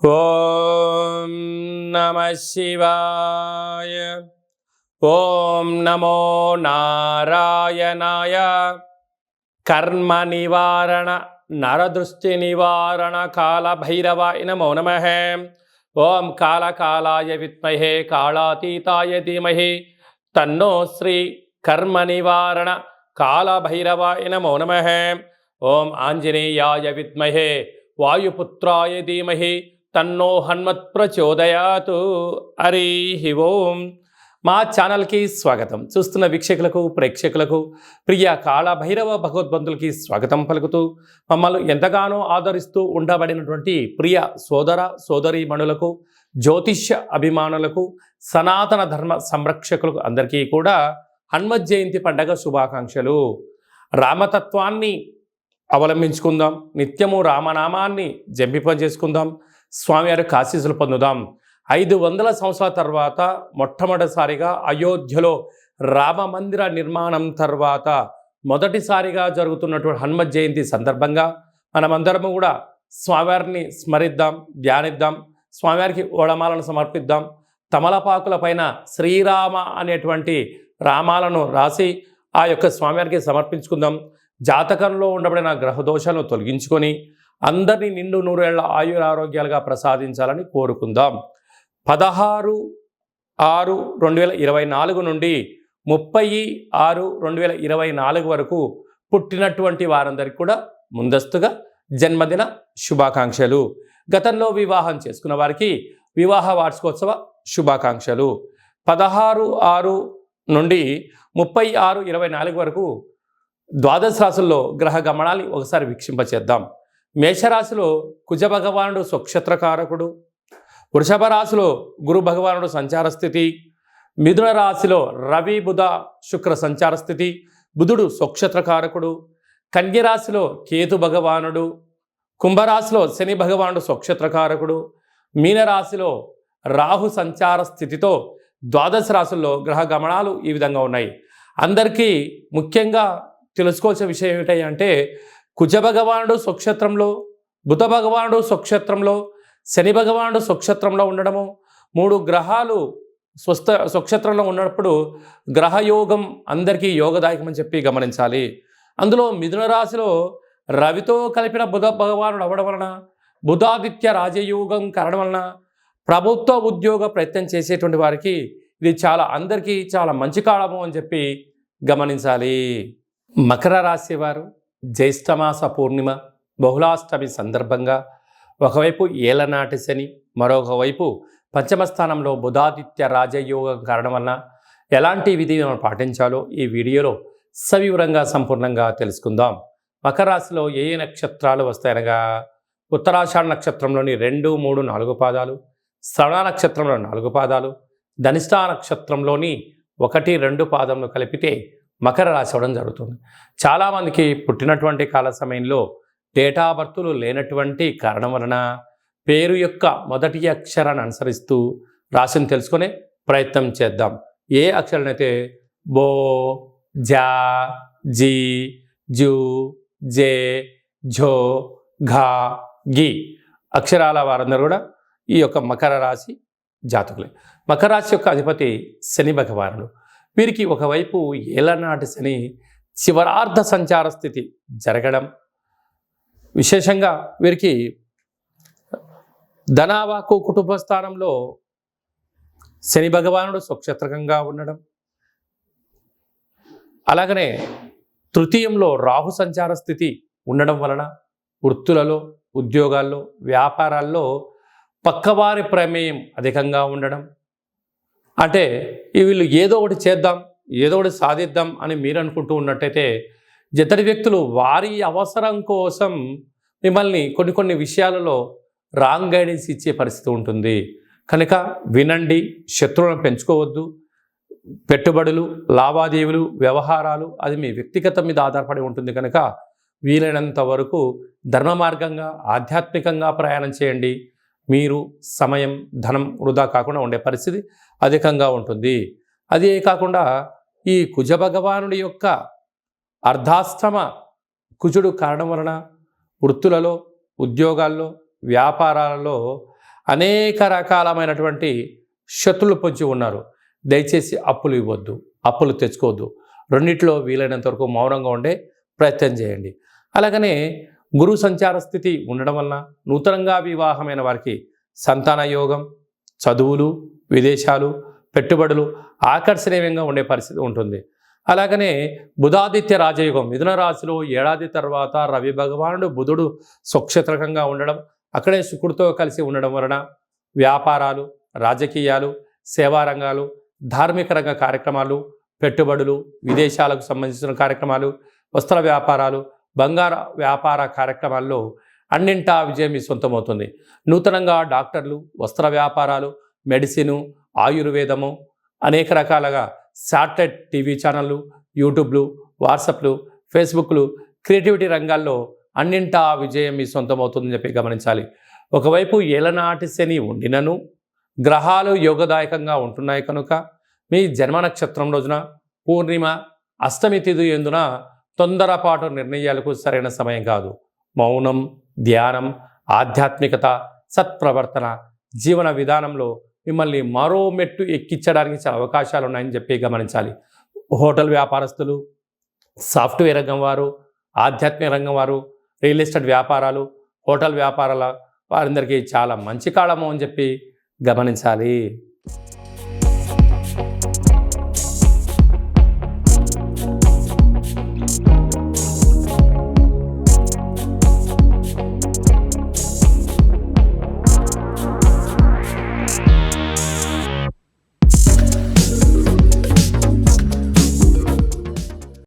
ఓం నమః శివాయ. ఓం నమో నారాయణాయ. కర్మ నివారణ నరదృష్టి నివారణ కాల భైరవాయ నమో నమః. ఓం కాళకాలాయ విద్మహే కాళాతీతాయ ధీమహి తన్నో శ్రీ కర్మ నివారణ కాల భైరవాయ నమో నమః. ఓం ఆంజనేయాయ విద్మహే వాయుపుత్రాయ ధీమహి తన్నో హనుమత్ ప్రచోదయాతు. హరి ఓం. మా ఛానల్కి స్వాగతం. చూస్తున్న వీక్షకులకు ప్రేక్షకులకు ప్రియ కాళభైరవ భగవద్బంధులకి స్వాగతం పలుకుతూ మమ్మల్ని ఎంతగానో ఆదరిస్తూ ఉండబడినటువంటి ప్రియ సోదర సోదరీమణులకు, జ్యోతిష్య అభిమానులకు, సనాతన ధర్మ సంరక్షకులకు అందరికీ కూడా హనుమత్ జయంతి పండగ శుభాకాంక్షలు. రామతత్వాన్ని అవలంబించుకుందాం, నిత్యము రామనామాన్ని జంపింప చేసుకుందాం, స్వామివారి ఆశీస్సులు పొందుదాం. 500 సంవత్సరాల తర్వాత మొట్టమొదటిసారిగా అయోధ్యలో రామ మందిర నిర్మాణం తర్వాత మొదటిసారిగా జరుగుతున్నటువంటి హనుమత్ జయంతి సందర్భంగా మనమందరము కూడా స్వామివారిని స్మరిద్దాం, ధ్యానిద్దాం, స్వామివారికి ఓడమాలను సమర్పిద్దాం. తమలపాకుల పైన శ్రీరామ అనేటువంటి రామాలను రాసి ఆ యొక్క స్వామివారికి సమర్పించుకుందాం. జాతకంలో ఉండబడిన గ్రహదోషాలను తొలగించుకొని అందరినీ నిండు నూరేళ్ల ఆయురారోగ్యాలుగా ప్రసాదించాలని కోరుకుందాం. 16/6/2024 నుండి 30/6/2024 వరకు పుట్టినటువంటి వారందరికీ కూడా ముందస్తుగా జన్మదిన శుభాకాంక్షలు. గతంలో వివాహం చేసుకున్న వారికి వివాహ వార్షికోత్సవ శుభాకాంక్షలు. 16/6 నుండి 30/6/24 వరకు ద్వాదశ రాశుల్లో గ్రహ గమనాన్ని ఒకసారి వీక్షింపచేద్దాం. మేషరాశిలో కుజ భగవానుడు స్వక్షత్రకారకుడు, వృషభ రాశిలో గురు భగవానుడు సంచార స్థితి, మిథున రాశిలో రవి బుధ శుక్ర సంచార స్థితి, బుధుడు స్వక్షత్రకారకుడు, కన్య రాశిలో కేతు భగవానుడు, కుంభరాశిలో శని భగవానుడు స్వక్షత్రకారకుడు, మీనరాశిలో రాహు సంచార స్థితితో ద్వాదశ రాశుల్లో గ్రహ గమనాలు ఈ విధంగా ఉన్నాయి. అందరికీ ముఖ్యంగా తెలుసుకోవాల్సిన విషయం ఏమిటి అంటే, కుజ భగవానుడు స్వక్షత్రంలో, బుధ భగవానుడు స్వక్షత్రంలో, శని భగవానుడు స్వక్షత్రంలో ఉండడము, 3 గ్రహాలు స్వక్షత్రంలో ఉన్నప్పుడు గ్రహయోగం అందరికీ యోగదాయకమని చెప్పి గమనించాలి. అందులో మిథున రాశిలో రవితో కలిపిన బుధ భగవానుడు అవ్వడం వలన, బుధాదిత్య రాజయోగం కారణం వలన ప్రభుత్వ ఉద్యోగ ప్రయత్నం చేసేటువంటి వారికి ఇది అందరికీ చాలా మంచి కాలము అని చెప్పి గమనించాలి. మకర రాశి వారు జ్యేష్ఠమాస పూర్ణిమ బహుళాష్టమి సందర్భంగా ఒకవైపు ఏలనాటి శని, మరొక వైపు పంచమ స్థానంలో బుధాదిత్య రాజయోగం కారణం వలన ఎలాంటి విధి మనం పాటించాలో ఈ వీడియోలో సవివరంగా సంపూర్ణంగా తెలుసుకుందాం. మకర రాశిలో ఏ నక్షత్రాలు వస్తాయనగా, ఉత్తరాషాఢ నక్షత్రంలోని 2, 3, 4 పాదాలు, శ్రవణ నక్షత్రంలో 4 పాదాలు, ధనిష్ఠా నక్షత్రంలోని 1, 2 పాదములు కలిపితే మకర రాశి అవ్వడం జరుగుతుంది. చాలామందికి పుట్టినటువంటి కాల సమయంలో డేటా బర్తులు లేనటువంటి కారణం వలన పేరు యొక్క మొదటి అక్షరాన్ని అనుసరిస్తూ రాశిని తెలుసుకునే ప్రయత్నం చేద్దాం. ఏ అక్షరాలైతే బో, జా, జీ, జూ, జే, ఝో, ఘా, గి అక్షరాల వారందరూ కూడా ఈ యొక్క మకర రాశి జాతకులే. మకర రాశి యొక్క అధిపతి శని భగవానుడు. వీరికి ఒకవైపు ఏలనాటి శని చివరార్ధ సంచార స్థితి జరగడం, విశేషంగా వీరికి ధనావాకు కుటుంబ స్థానంలో శని భగవానుడు స్వక్షత్రకంగా ఉండడం, అలాగనే తృతీయంలో రాహు సంచార స్థితి ఉండడం వలన వృత్తులలో, ఉద్యోగాల్లో, వ్యాపారాల్లో పక్కవారి ప్రమేయం అధికంగా ఉండడం. అంటే వీళ్ళు ఏదో ఒకటి చేద్దాం, ఏదో ఒకటి సాధిద్దాం అని మీరు అనుకుంటూ ఉన్నట్టయితే ఇతడి వ్యక్తులు వారి అవసరం కోసం మిమ్మల్ని కొన్ని విషయాలలో రాంగ్ గైడెన్స్ ఇచ్చే పరిస్థితి ఉంటుంది. కనుక వినండి, శత్రువులను పెంచుకోవద్దు. పెట్టుబడులు, లావాదేవీలు, వ్యవహారాలు అది మీ వ్యక్తిగతం మీద ఆధారపడి ఉంటుంది. కనుక వీలైనంత వరకు ధర్మ మార్గంగా, ఆధ్యాత్మికంగా ప్రయాణం చేయండి. మీరు సమయం, ధనం వృధా కాకుండా ఉండే పరిస్థితి అధికంగా ఉంటుంది. అదే కాకుండా ఈ కుజ భగవానుడి యొక్క అర్ధాష్టమ కుజుడు కారణం వలన వృత్తులలో, ఉద్యోగాల్లో, వ్యాపారాలలో అనేక రకాలమైనటువంటి శత్రులు పొంచి ఉన్నారు. దయచేసి అప్పులు ఇవ్వద్దు, అప్పులు తెచ్చుకోవద్దు. రెండిట్లో వీలైనంత వరకు మౌనంగా ఉండే ప్రయత్నం చేయండి. అలాగనే గురు సంచార స్థితి ఉండడం వలన నూతనంగా వివాహమైన వారికి సంతాన యోగం, చదువులు, విదేశాలు, పెట్టుబడులు ఆకర్షణీయంగా ఉండే పరిస్థితి ఉంటుంది. అలాగనే బుధాదిత్య రాజయోగం మిథున రాశిలో ఏడాది తర్వాత రవి భగవానుడు బుధుడు స్వక్షేత్రకంగా ఉండడం, అక్కడే శుక్రుడితో కలిసి ఉండడం వలన వ్యాపారాలు, రాజకీయాలు, సేవా రంగాలు, ధార్మిక రంగ కార్యక్రమాలు, పెట్టుబడులు, విదేశాలకు సంబంధించిన కార్యక్రమాలు, వస్త్ర వ్యాపారాలు, బంగార వ్యాపార కార్యక్రమాల్లో అన్నింటా విజయం మీ సొంతమవుతుంది. నూతనంగా డాక్టర్లు, వస్త్ర వ్యాపారాలు, మెడిసిను, ఆయుర్వేదము, అనేక రకాలుగా శాటిలైట్ టీవీ ఛానళ్ళు, యూట్యూబ్లు, వాట్సాప్లు, ఫేస్బుక్లు, క్రియేటివిటీ రంగాల్లో అన్నింటా విజయం మీ సొంతమవుతుందని చెప్పి గమనించాలి. ఒకవైపు ఏలనాటి శని ఉండినను గ్రహాలు యోగదాయకంగా ఉంటున్నాయి కనుక మీ జన్మ నక్షత్రం రోజున పూర్ణిమ, అష్టమి తిథి ఎందున తొందరపాటు నిర్ణయాలకు సరైన సమయం కాదు. మౌనం, ధ్యానం, ఆధ్యాత్మికత, సత్ప్రవర్తన జీవన విధానంలో మిమ్మల్ని మరో మెట్టు ఎక్కించడానికి చాలా అవకాశాలు ఉన్నాయని చెప్పి గమనించాలి. హోటల్ వ్యాపారస్తులు, సాఫ్ట్వేర్ రంగం వారు, ఆధ్యాత్మిక రంగం వారు, రియల్ ఎస్టేట్ వ్యాపారాలు, హోటల్ వ్యాపారాల వారందరికీ చాలా మంచి కాలము అని చెప్పి గమనించాలి.